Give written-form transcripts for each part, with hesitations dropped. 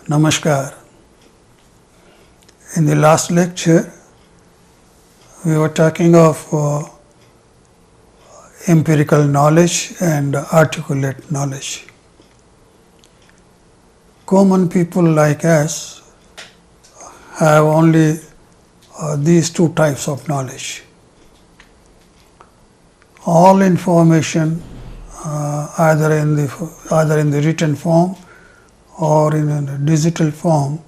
Namaskar. In the last lecture, we were talking of empirical knowledge and articulate knowledge. Common people like us have only these two types of knowledge. All information, either in the written form or in a digital form,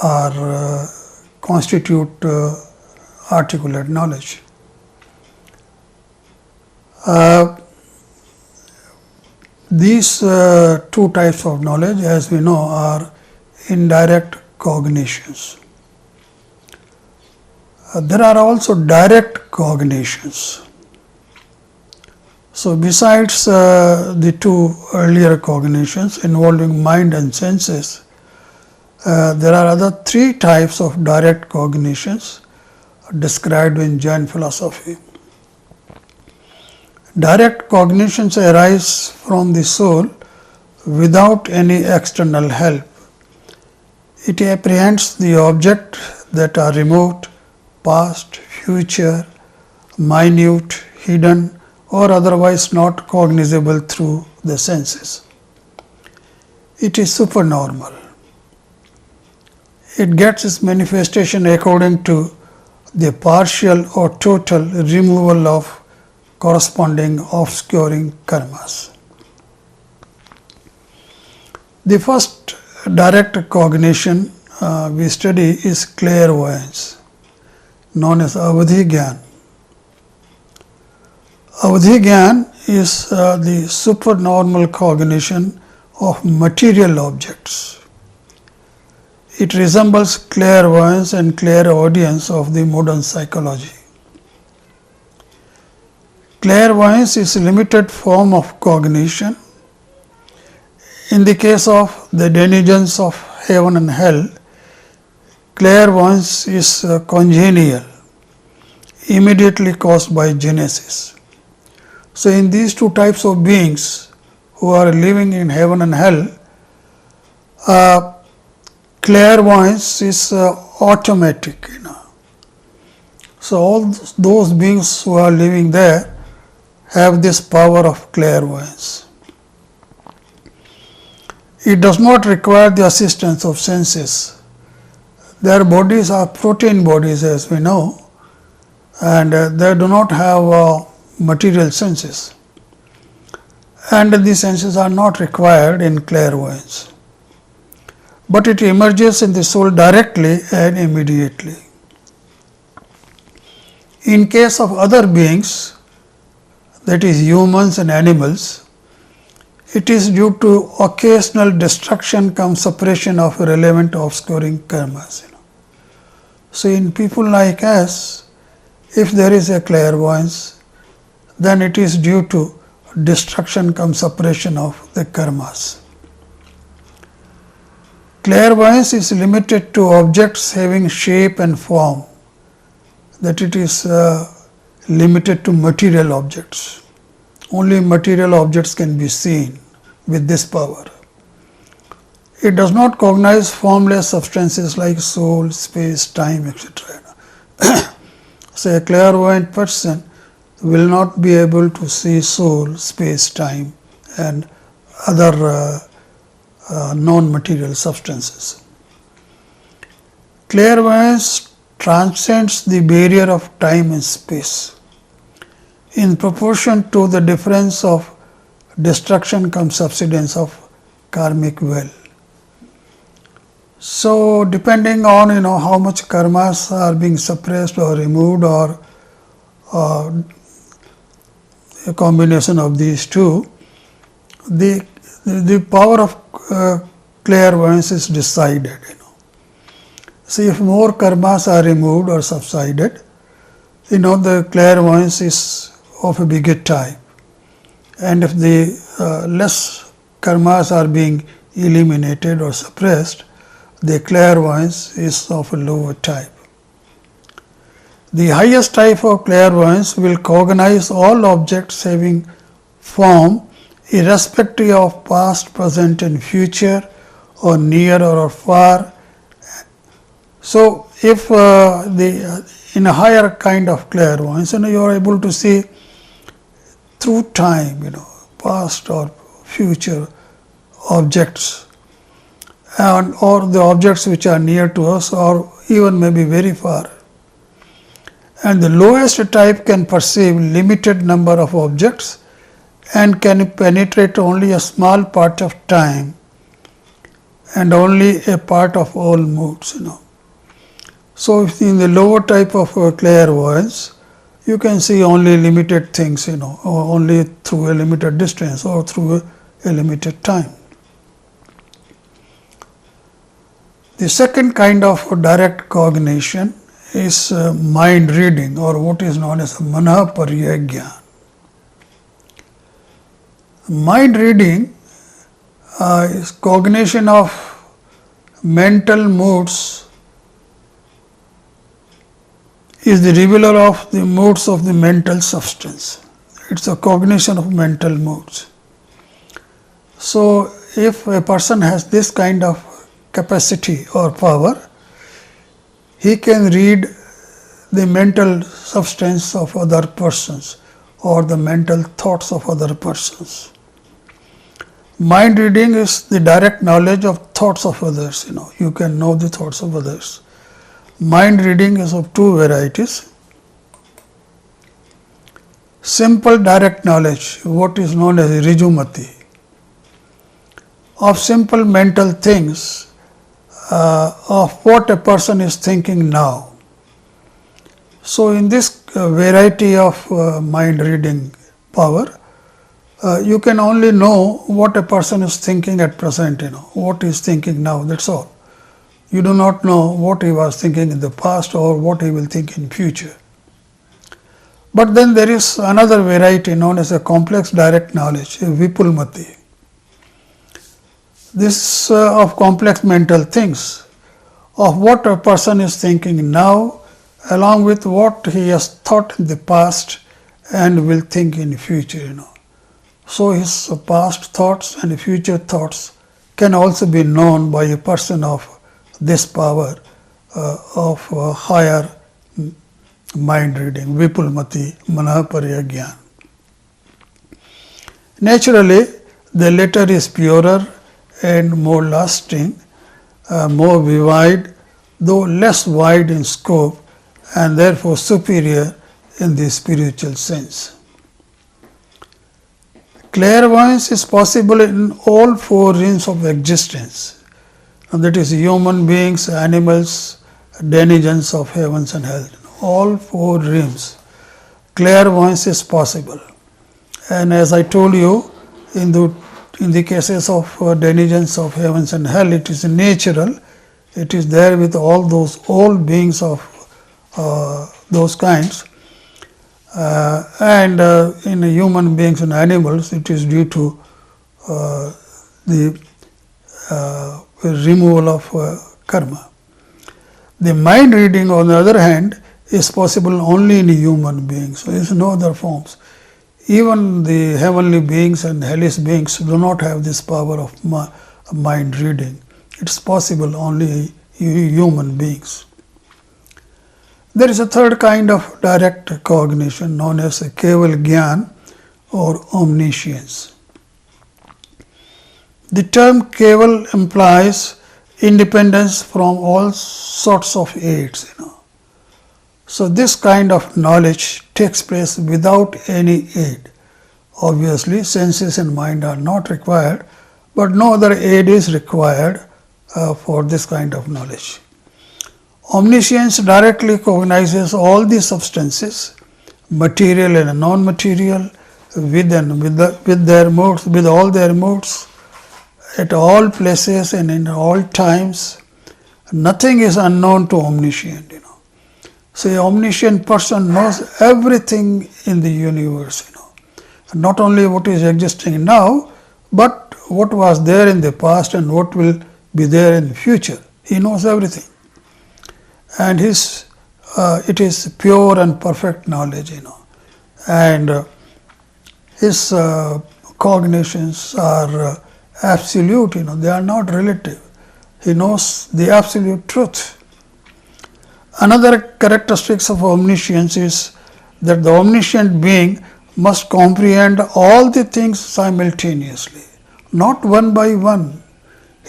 are constitute articulate knowledge. These two types of knowledge, as we know, are indirect cognitions. There are also direct cognitions. So, besides the two earlier cognitions involving mind and senses, there are other three types of direct cognitions described in Jain philosophy. Direct cognitions arise from the soul without any external help. It apprehends the object that are remote, past, future, minute, hidden, or otherwise not cognizable through the senses. It is supernormal. It gets its manifestation according to the partial or total removal of corresponding obscuring karmas. The first direct cognition we study is clairvoyance, known as Avadhi Gyan. Avadhi Gyan is the supernormal cognition of material objects. It resembles clairvoyance and clairaudience of the modern psychology. Clairvoyance is a limited form of cognition. In the case of the denizens of heaven and hell, clairvoyance is congenial, immediately caused by genesis. So, in these two types of beings who are living in heaven and hell, clairvoyance is automatic. So, all those beings who are living there have this power of clairvoyance. It does not require the assistance of senses. Their bodies are protein bodies, as we know, and they do not have material senses, and these senses are not required in clairvoyance, but it emerges in the soul directly and immediately. In case of other beings, that is humans and animals, it is due to occasional destruction cum suppression of relevant obscuring karmas. So, in people like us, if there is a clairvoyance, then it is due to destruction cum suppression of the karmas. Clairvoyance is limited to objects having shape and form, that it is limited to material objects. Only material objects can be seen with this power. It does not cognize formless substances like soul, space, time, etc. So, a clairvoyant person will not be able to see soul, space, time and other non-material substances. Clairvoyance transcends the barrier of time and space in proportion to the difference of destruction cum subsidence of karmic well. So, depending on how much karmas are being suppressed or removed, or a combination of these two, the power of clairvoyance is decided. So, if more karmas are removed or subsided, the clairvoyance is of a bigger type, and if the less karmas are being eliminated or suppressed, the clairvoyance is of a lower type. The highest type of clairvoyance will cognize all objects having form irrespective of past, present and future, or near or far. So, if in a higher kind of clairvoyance, you are able to see through time, past or future objects, and or the objects which are near to us or even maybe very far. And the lowest type can perceive limited number of objects and can penetrate only a small part of time and only a part of all moods. So, if in the lower type of clairvoyance, you can see only limited things, or only through a limited distance or through a limited time. The second kind of direct cognition is mind reading, or what is known as Manaparya Gyan. Mind reading is cognition of mental moods, is the revealer of the moods of the mental substance. It is a cognition of mental moods. So, if a person has this kind of capacity or power, he can read the mental substance of other persons or the mental thoughts of other persons. Mind reading is the direct knowledge of thoughts of others. You can know the thoughts of others. Mind reading is of two varieties. Simple direct knowledge, what is known as Rijumati, of simple mental things, of what a person is thinking now. So, in this variety of mind reading power, you can only know what a person is thinking at present, what he is thinking now, that is all. You do not know what he was thinking in the past or what he will think in future. But then there is another variety known as a complex direct knowledge, Vipulmati. This of complex mental things, of what a person is thinking now, along with what he has thought in the past and will think in future. So, his past thoughts and future thoughts can also be known by a person of this power of higher mind reading, Vipulmati Manaparya Gyan. Naturally, the latter is purer and more lasting, more vivid, though less wide in scope, and therefore superior in the spiritual sense. Clairvoyance is possible in all four realms of existence, and that is human beings, animals, denizens of heavens and hell. All four realms, clairvoyance is possible. And as I told you, in the cases of denizens of heavens and hell, it is natural. It is there with all beings of those kinds. And in human beings and animals, it is due to the removal of karma. The mind reading, on the other hand, is possible only in human beings. So, there is no other forms. Even the heavenly beings and hellish beings do not have this power of mind reading. It is possible only in human beings. There is a third kind of direct cognition known as Keval Gyan or omniscience. The term Keval implies independence from all sorts of aids. So, this kind of knowledge takes place without any aid. Obviously, senses and mind are not required, but no other aid is required for this kind of knowledge. Omniscience directly cognizes all the substances, material and non-material, with their modes, with all their modes, at all places and in all times. Nothing is unknown to omniscient. So, an omniscient person knows everything in the universe. Not only what is existing now, but what was there in the past and what will be there in the future. He knows everything. And it is pure and perfect knowledge, and his cognitions are absolute, they are not relative. he knows the absolute truth. Another characteristic of omniscience is that the omniscient being must comprehend all the things simultaneously, not one by one.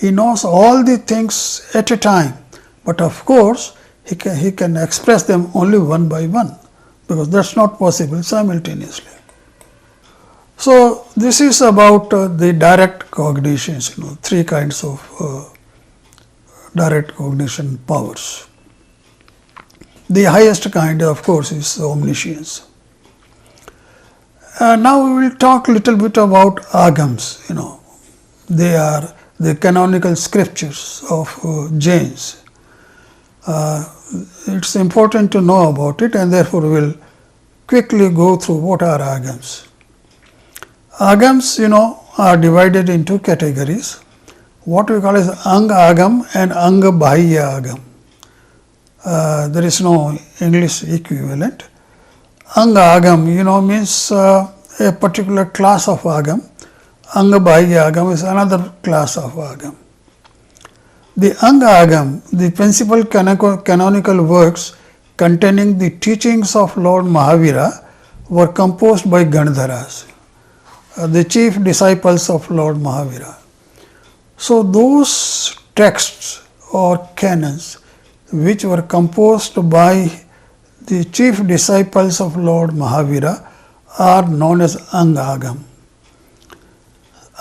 He knows all the things at a time, but of course he can express them only one by one, because that's not possible simultaneously. So this is about the direct cognitions, three kinds of direct cognition powers. The highest kind, of course, is omniscience. Now we will talk a little bit about agams. They are the canonical scriptures of Jains. It's important to know about it, and therefore we will quickly go through what are agams. Agams, are divided into categories. What we call as Ang Agam and Ang Bahya Agam. There is no English equivalent. Ang Agam, means a particular class of Agam. Ang Bahya Agam is another class of Agam. The Ang Agam, the principal canonical works containing the teachings of Lord Mahavira, were composed by Gandharas, the chief disciples of Lord Mahavira. So those texts or canons which were composed by the chief disciples of Lord Mahavira are known as Ang Agam.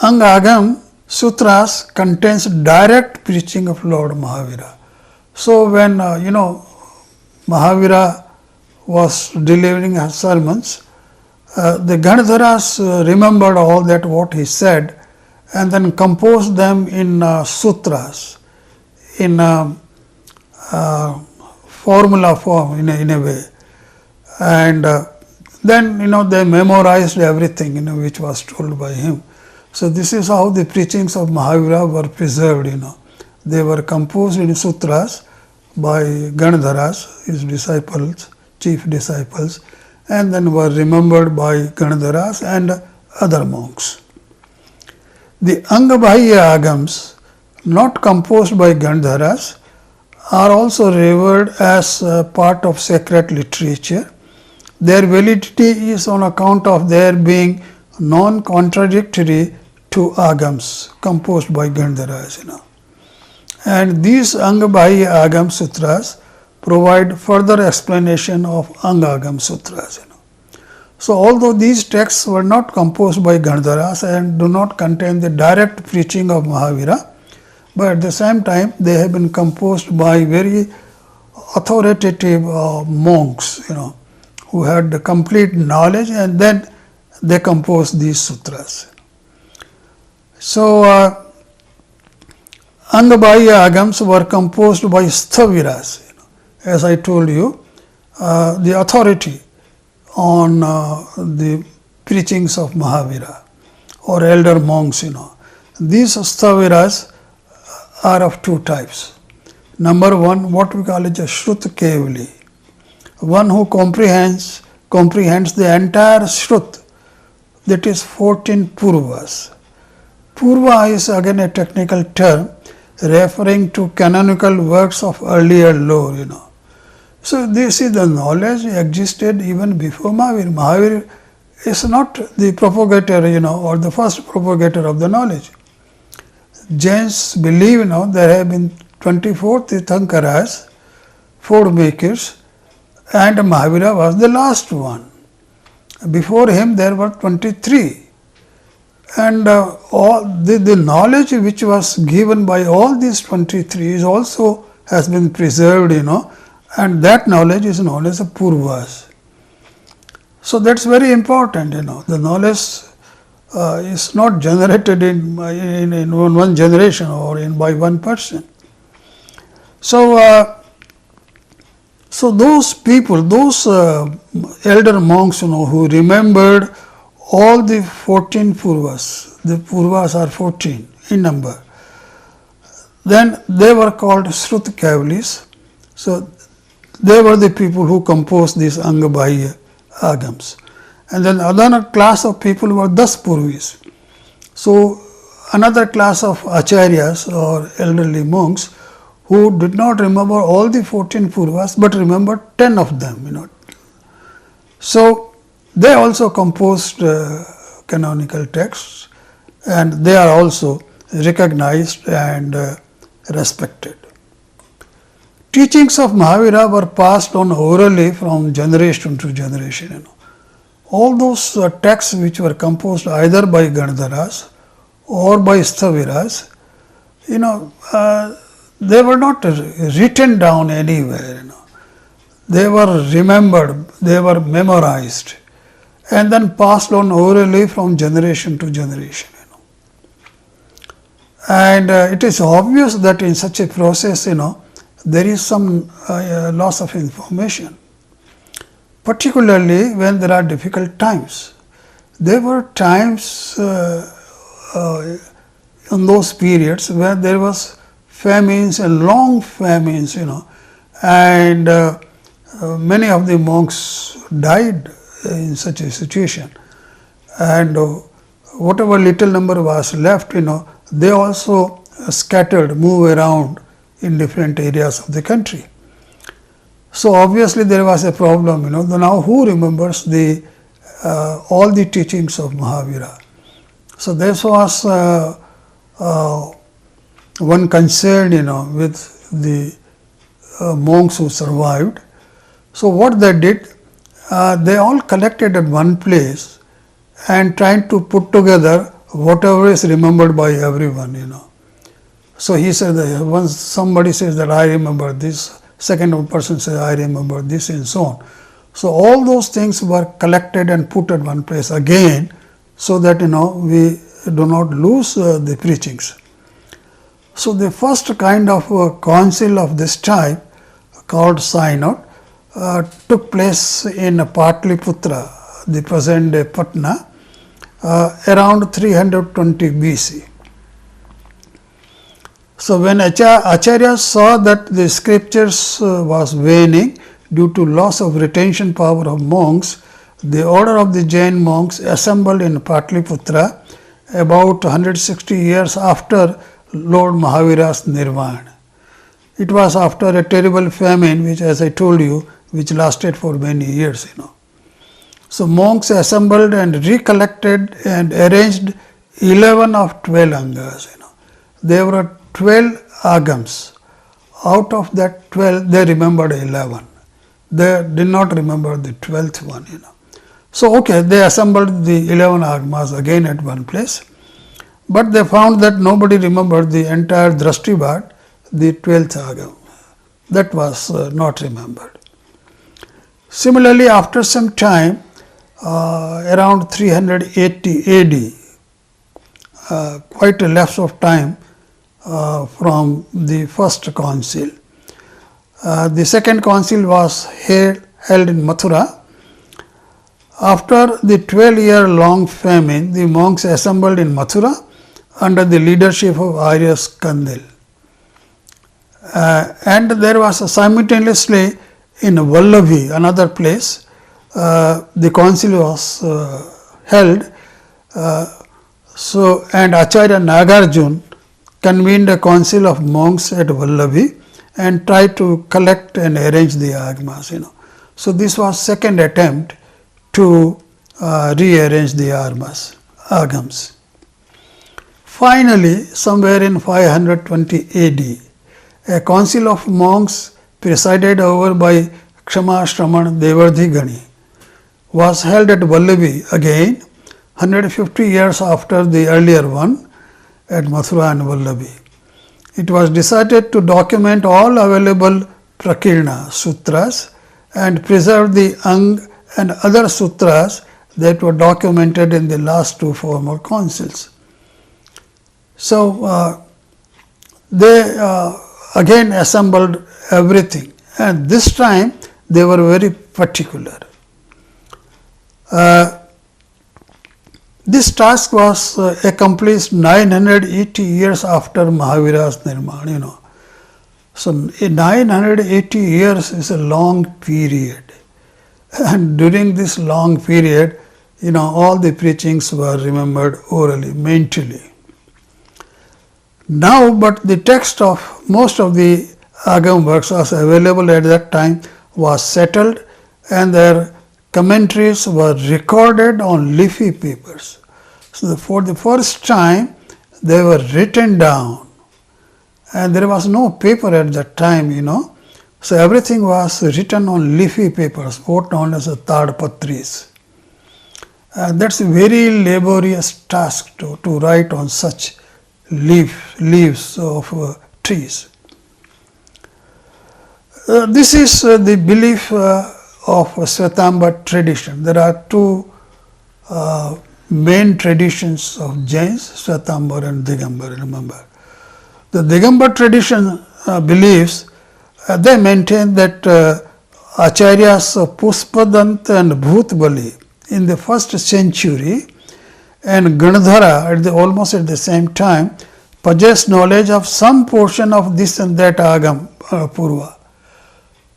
Ang Agam sutras contains direct preaching of Lord Mahavira. So when Mahavira was delivering his sermons, the Gandharas remembered all that what he said and then composed them in sutras, in formula form in a way, and then they memorized everything which was told by him. So this is how the preachings of Mahavira were preserved. They were composed in sutras by Gandharas, his disciples, chief disciples, and then were remembered by Gandharas and other monks. The Anga Bahya Agams, not composed by Gandharas, are also revered as part of sacred literature. Their validity is on account of their being non-contradictory to Agams composed by Gandharas. And these Anga Bahya Agam Sutras provide further explanation of Anga Agam Sutras. So although these texts were not composed by Gandharas and do not contain the direct preaching of Mahavira, but at the same time they have been composed by very authoritative monks, who had the complete knowledge, and then they composed these sutras. So Anga Bahya Agams were composed by Sthaviras, as I told you, the authority on the preachings of Mahavira or elder monks. These Sthaviras are of two types. Number one, what we call it a Shrut Kevali, one who comprehends the entire Shrut, that is 14 Purvas. Purva is again a technical term referring to canonical works of earlier lore. So this is the knowledge existed even before Mahavir. Mahavir is not the propagator, or the first propagator of the knowledge. Jains believe, there have been 24 Tirthankaras, 4 makers, and Mahavira was the last one. Before him there were 23. And all the knowledge which was given by all these 23 is also has been preserved, and that knowledge is known as a Purvas. So that's very important, the knowledge is not generated in one generation or by one person. So those people, those elder monks, who remembered all the 14 Purvas, the Purvas are 14 in number, then they were called Shrut Kavalis. So they were the people who composed these Anga Bahya Agams. And then another class of people were Das Purvis. So another class of acharyas or elderly monks who did not remember all the 14 purvas but remembered 10 of them. So they also composed canonical texts, and they are also recognized and respected. Teachings of Mahavira were passed on orally from generation to generation. All those texts which were composed either by Ganadharas or by Sthaviras, they were not written down anywhere. They were remembered, they were memorized, and then passed on orally from generation to generation. And it is obvious that in such a process, there is some loss of information, particularly when there are difficult times. There were times in those periods where there was famines and long famines, and many of the monks died in such a situation, and whatever little number was left, they also scattered, move around in different areas of the country. So obviously there was a problem, now who remembers all the teachings of Mahavira? So this was one concern, with the monks who survived. So what they did, they all collected at one place and tried to put together whatever is remembered by everyone, So he said that once somebody says that I remember this, second person says I remember this, and so on. So all those things were collected and put at one place again, so that we do not lose the preachings. So the first kind of council of this type, called synod, took place in Patliputra, the present day Patna, around 320 BC. So when Acharyas saw that the scriptures was waning due to loss of retention power of monks, the order of the Jain monks assembled in Patliputra about 160 years after Lord Mahavira's Nirvana. It was after a terrible famine, which, as I told you, which lasted for many years, So monks assembled and recollected and arranged 11 of 12 angas, There were 12 agams. Out of that 12, they remembered 11. They did not remember the 12th one, So, they assembled the 11 agamas again at one place, but they found that nobody remembered the entire Drashtivad, the 12th agam. That was not remembered. Similarly, after some time, around 380 AD, quite a lapse of time from the first council. The second council was held in Mathura. After the 12-year-long famine, the monks assembled in Mathura under the leadership of Arias Kandil. And there was simultaneously in Vallabhi, another place, the council was held. And Acharya Nagarjun convened a council of monks at Vallabhi and tried to collect and arrange the agamas. So this was second attempt to rearrange the agams. Finally, somewhere in 520 AD, a council of monks presided over by Kshama Shraman Devardhigani was held at Vallabhi again 150 years after the earlier one at Mathura and Vallabhi. It was decided to document all available Prakirna sutras and preserve the Ang and other sutras that were documented in the last two former councils. So, they again assembled everything, and this time they were very particular. This task was accomplished 980 years after Mahavira's Nirmana. So 980 years is a long period, and during this long period, all the preachings were remembered orally, mentally. Now, but the text of most of the Agam works was available at that time was settled, and their commentaries were recorded on leafy papers. So, for the first time they were written down, and there was no paper at that time, So, everything was written on leafy papers, what known as tadpatris. That's a very laborious task to write on such leaves of trees. This is the belief of Shvetambara tradition. There are two main traditions of Jains, Shvetambara and Digambara, remember. The Digambara tradition believes, they maintain that Acharyas Pushpadant and Bhutbali in the first century and Ganadhara almost at the same time possessed knowledge of some portion of this and that Agam Purva.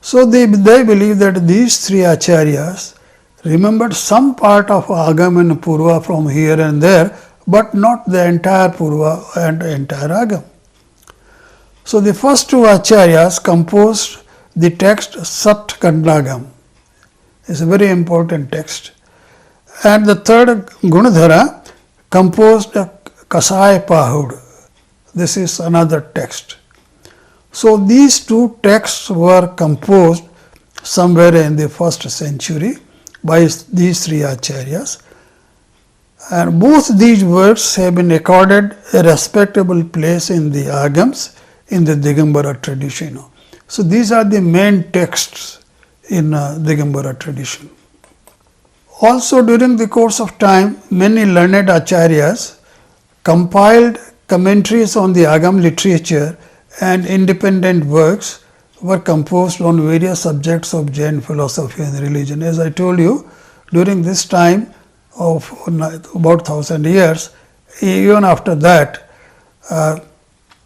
So, they believe that these three Acharyas remembered some part of Agam and Purva from here and there, but not the entire Purva and entire Agam. So, the first two Acharyas composed the text Satkandagam. It's a very important text. And the third Gunadhara composed Kasai Pahud. This is another text. So, these two texts were composed somewhere in the first century by these three Acharyas, and both these works have been accorded a respectable place in the Agams in the Digambara tradition. So, these are the main texts in Digambara tradition. Also, during the course of time, many learned Acharyas compiled commentaries on the Agam literature, and independent works were composed on various subjects of Jain philosophy and religion. As I told you, during this time of about 1000 years, even after that,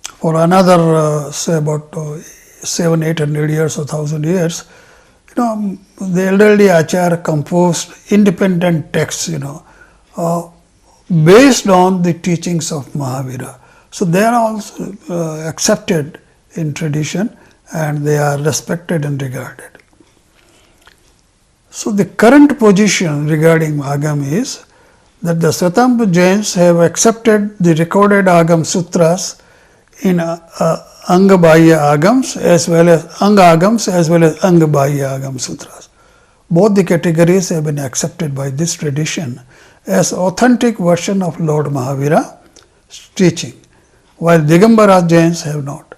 for another say about 700-800 years or 1000 years, the elderly Acharya composed independent texts, based on the teachings of Mahavira. So, they are also accepted in tradition, and they are respected and regarded. So, the current position regarding Agam is that the Shvetambara Jains have accepted the recorded Agam Sutras in Angabhaya Agams as well as Anga Agams as well as Angabhaya Agam Sutras. Both the categories have been accepted by this tradition as authentic version of Lord Mahavira's teaching, while Digambara Jains have not.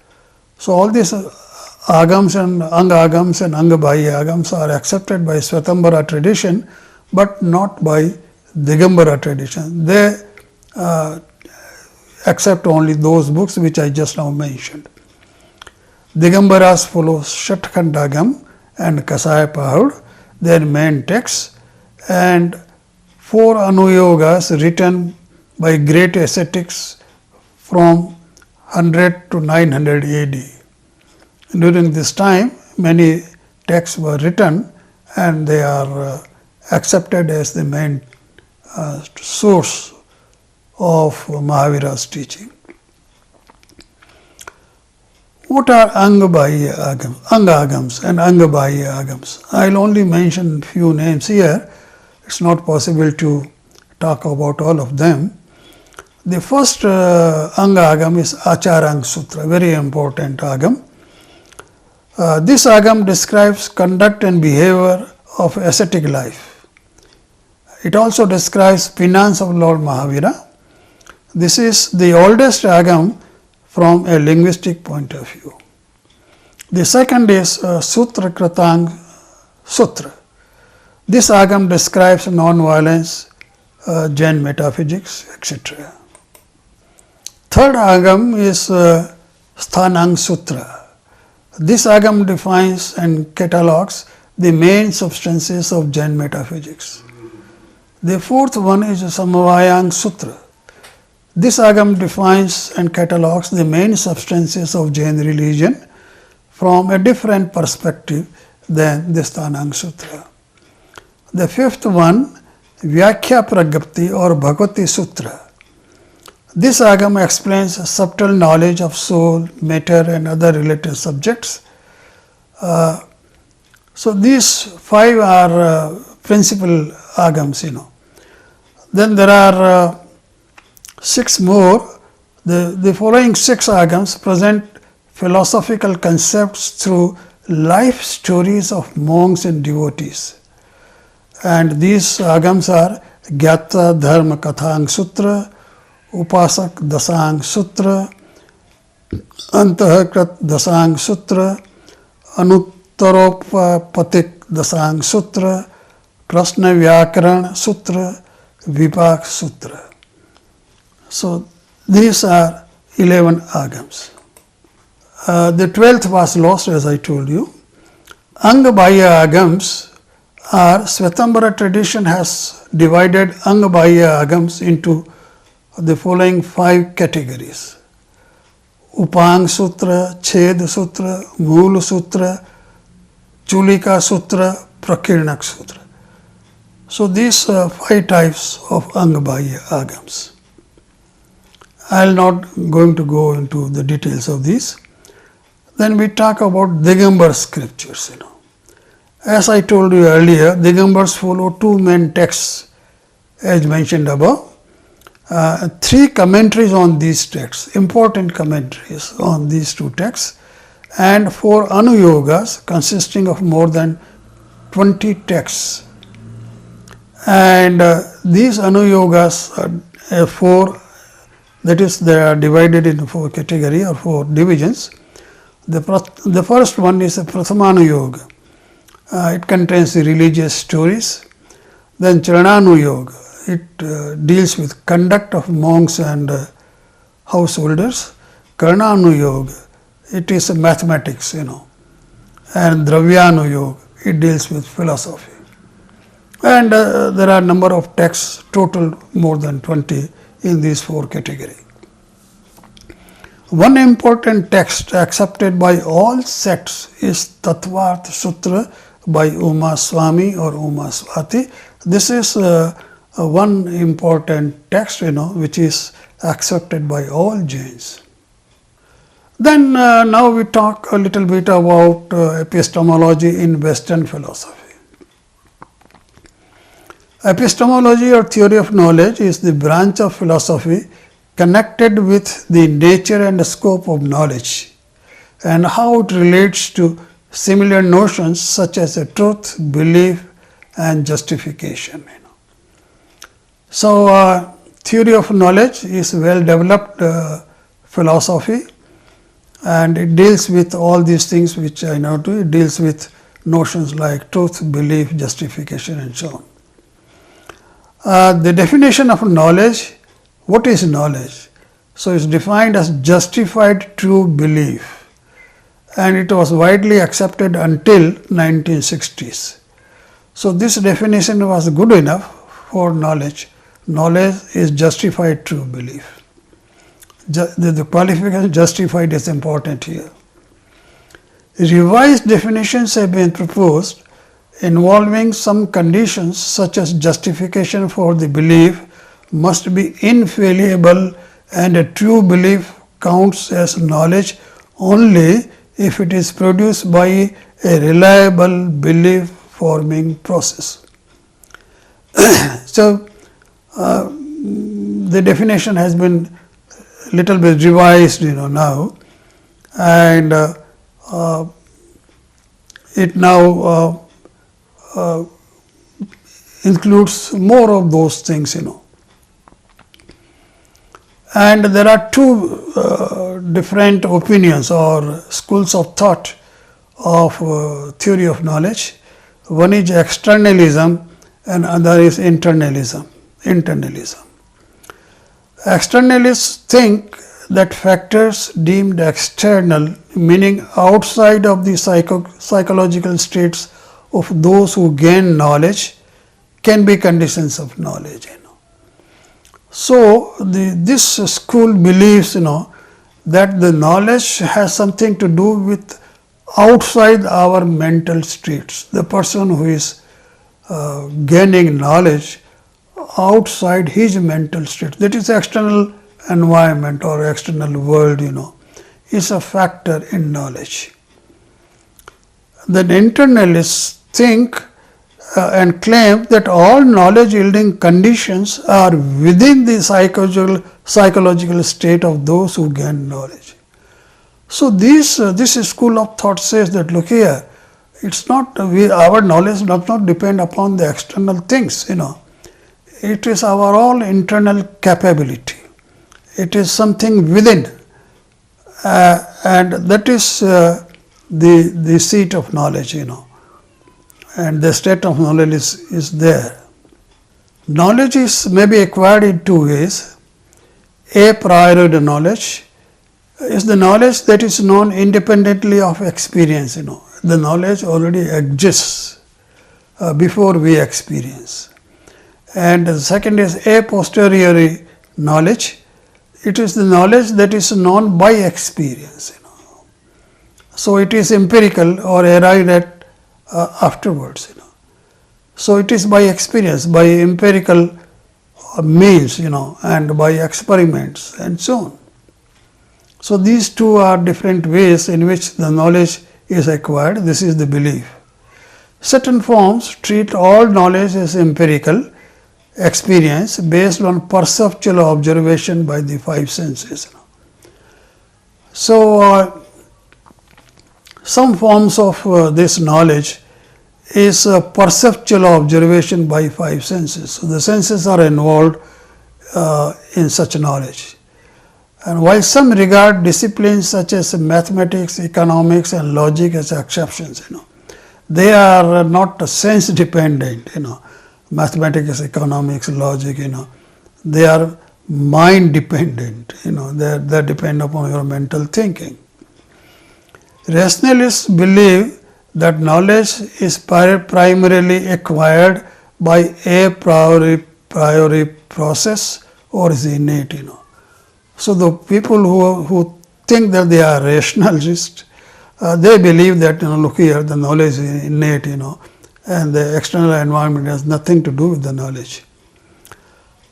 So, all these Agams and Anga Agams and Angabhaya Agams are accepted by Shvetambara tradition, but not by Digambara tradition. They accept only those books which I just now mentioned. Digambaras follow Shatkandagam and Kasai Pahud, their main texts, and 4 Anuyogas written by great ascetics from 100 to 900 AD. During this time, many texts were written, and they are accepted as the main source of Mahavira's teaching. What are Angabhaya Agams, Anga Agams and Angabhaya Agams? I will only mention few names here. It is not possible to talk about all of them. The first Anga Agam is Acharang Sutra, very important Agam. This Agam describes conduct and behavior of ascetic life. It also describes penance of Lord Mahavira. This is the oldest Agam from a linguistic point of view. The second is Sutra Kratang Sutra. This Agam describes non-violence, Jain metaphysics, etc. Third Agam is Sthanang Sutra. This Agam defines and catalogues the main substances of Jain metaphysics. The fourth one is Samavayang Sutra. This Agam defines and catalogues the main substances of Jain religion from a different perspective than the Sthanang Sutra. The fifth one, Vyakhya Pragyapti or Bhagavati Sutra. This agam explains subtle knowledge of soul, matter and other related subjects. So these 5 are principal agams, Then there are 6 more. The following 6 agams present philosophical concepts through life stories of monks and devotees. And these agams are Gyatra Dharma Kathang Sutra, Upasak Dasang Sutra, Antahakrat Dasang Sutra, Anuttaropapatik Dasang Sutra, Prashna Vyakaran Sutra, Vipak Sutra. So these are 11 agams. The 12th was lost, as I told you. Angabhaya agams are Svetambara tradition has divided Angabhaya agams into the following 5 categories: Upang Sutra, Ched Sutra, Mool Sutra, Chulika Sutra, Prakirnak Sutra. So these 5 types of Angabhaya agams. I am not going to go into the details of these. Then we talk about Digambar scriptures. As I told you earlier, Digambars follow 2 main texts, as mentioned above. 3 commentaries on these texts, important commentaries on these 2 texts, and 4 anuyogas consisting of more than 20 texts. And these anuyogas are 4, that is, they are divided into 4 categories or 4 divisions. The first one is a Prathamanuyog. It contains the religious stories. Then Charananuyog. It deals with conduct of monks and householders. Karnanuyog. It is mathematics, And Dravyanuyog. It deals with philosophy. And there are a number of texts, total more than 20 in these 4 categories. One important text accepted by all sects is Tattvartha Sutra by Uma Swami or Uma Swati. This is one important text, which is accepted by all Jains. Then now we talk a little bit about epistemology in Western philosophy. Epistemology or theory of knowledge is the branch of philosophy connected with the nature and scope of knowledge and how it relates to similar notions such as truth, belief and justification. So theory of knowledge is well developed philosophy, and it deals with all these things which I know to. It deals with notions like truth, belief, justification and so on. The definition of knowledge. What is knowledge? So it's defined as justified true belief, and it was widely accepted until 1960s. So this definition was good enough for knowledge. Knowledge is justified true belief. The qualification justified is important here. Revised definitions have been proposed involving some conditions such as justification for the belief must be infallible and a true belief counts as knowledge only if it is produced by a reliable belief forming process. So the definition has been little bit revised now, and it now includes more of those things. And there are 2 different opinions or schools of thought of theory of knowledge. One is externalism and other is internalism. Externalists think that factors deemed external, meaning outside of the psychological states of those who gain knowledge, can be conditions of knowledge. So this school believes, that the knowledge has something to do with outside our mental states. The person who is gaining knowledge outside his mental state, that is external environment or external world, is a factor in knowledge. Then internalists think and claim that all knowledge yielding conditions are within the psychological state of those who gain knowledge. So this school of thought says that, look here, it's not our knowledge does not depend upon the external things, It is our all internal capability. It is something within, and that is the seat of knowledge, and the state of knowledge is there. Knowledge may be acquired in two ways. A priori knowledge is the knowledge that is known independently of experience, The knowledge already exists before we experience. And the second is a posteriori knowledge. It is the knowledge that is known by experience, So it is empirical or arrived at afterwards, So it is by experience, by empirical means, and by experiments and so on. So these two are different ways in which the knowledge is acquired. This is the belief. Certain forms treat all knowledge as empirical experience based on perceptual observation by the five senses. So some forms of this knowledge is perceptual observation by five senses. So the senses are involved in such knowledge. And while some regard disciplines such as mathematics, economics and logic as exceptions, they are not sense dependent, mathematics, economics, logic, they are mind dependent, they depend upon your mental thinking. Rationalists believe that knowledge is primarily acquired by a priori process or is innate, So the people who think that they are rationalists, they believe that, look here, the knowledge is innate, and the external environment has nothing to do with the knowledge.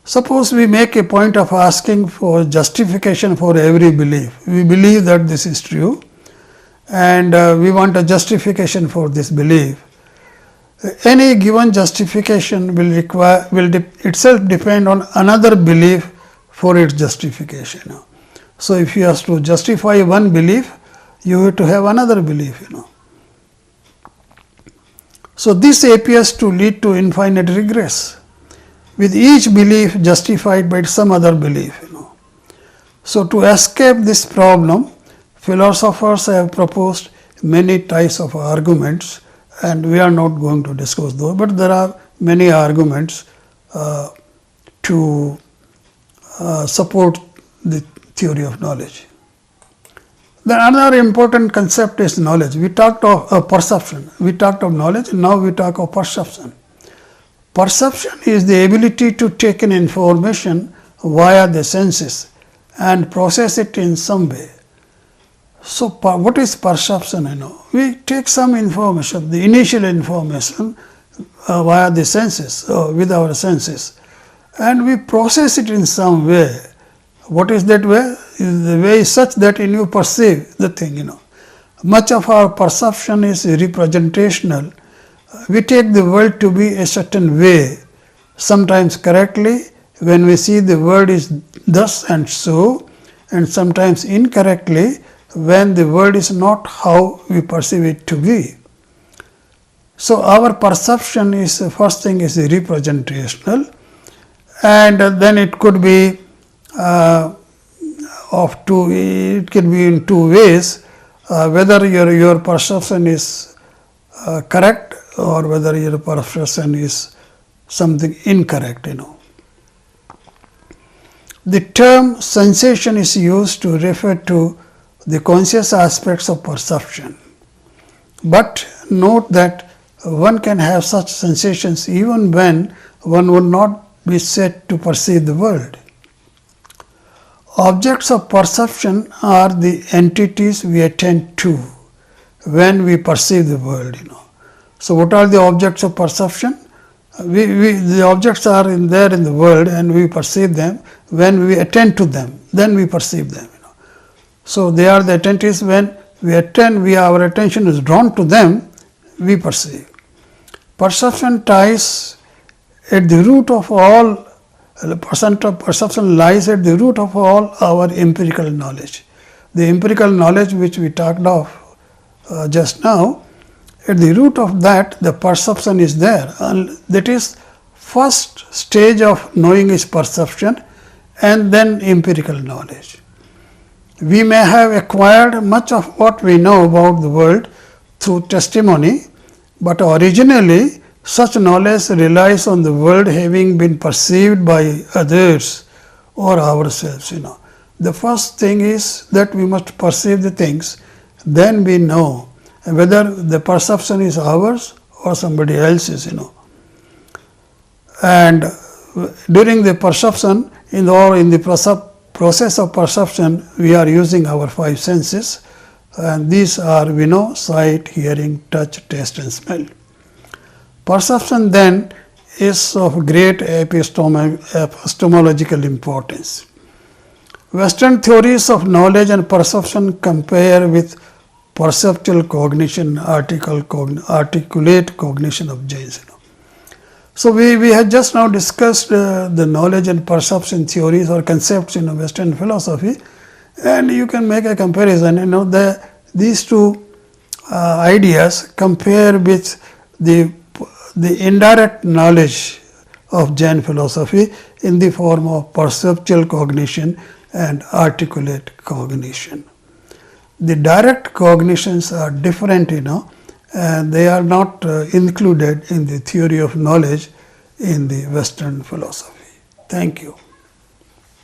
Suppose we make a point of asking for justification for every belief. We believe that this is true, and we want a justification for this belief. Any given justification will itself depend on another belief for its justification. So if you have to justify one belief, you have to have another belief. So this appears to lead to infinite regress, with each belief justified by some other belief. So to escape this problem, philosophers have proposed many types of arguments, and we are not going to discuss those, but there are many arguments to support the theory of knowledge. Then another important concept is knowledge. We talked of perception. We talked of knowledge, and now we talk of perception. Perception is the ability to take in information via the senses and process it in some way. So what is perception? We take some information, the initial information via the senses, with our senses, and we process it in some way. What is that way? The way is such that you perceive the thing. Much of our perception is representational. We take the world to be a certain way, sometimes correctly when we see the world is thus and so, and sometimes incorrectly when the world is not how we perceive it to be. So our perception is, first thing is representational, and then it could be it can be in two ways, whether your perception is correct or whether your perception is something incorrect. The term sensation is used to refer to the conscious aspects of perception, but note that one can have such sensations even when one would not be said to perceive the world. Objects of perception are the entities we attend to when we perceive the world. So what are the objects of perception? The objects are there in the world and we perceive them. When we attend to them, then we perceive them. So they are the attentives. When we attend, our attention is drawn to them, we perceive. Perception ties at the root of all, perception lies at the root of all our empirical knowledge. The empirical knowledge which we talked of just now, at the root of that the perception is there, and that is first stage of knowing is perception and then empirical knowledge. We may have acquired much of what we know about the world through testimony, but originally such knowledge relies on the world having been perceived by others or ourselves. The first thing is that we must perceive the things, then we know whether the perception is ours or somebody else's. And during the perception in the process of perception, we are using our 5 senses, and these are sight, hearing, touch, taste and smell. Perception then is of great epistemological importance. Western theories of knowledge and perception compare with perceptual cognition, articulate cognition of Jains. So we have just now discussed the knowledge and perception theories or concepts in Western philosophy, and you can make a comparison. These two ideas compare with the indirect knowledge of Jain philosophy in the form of perceptual cognition and articulate cognition. The direct cognitions are different, and they are not included in the theory of knowledge in the Western philosophy. Thank you.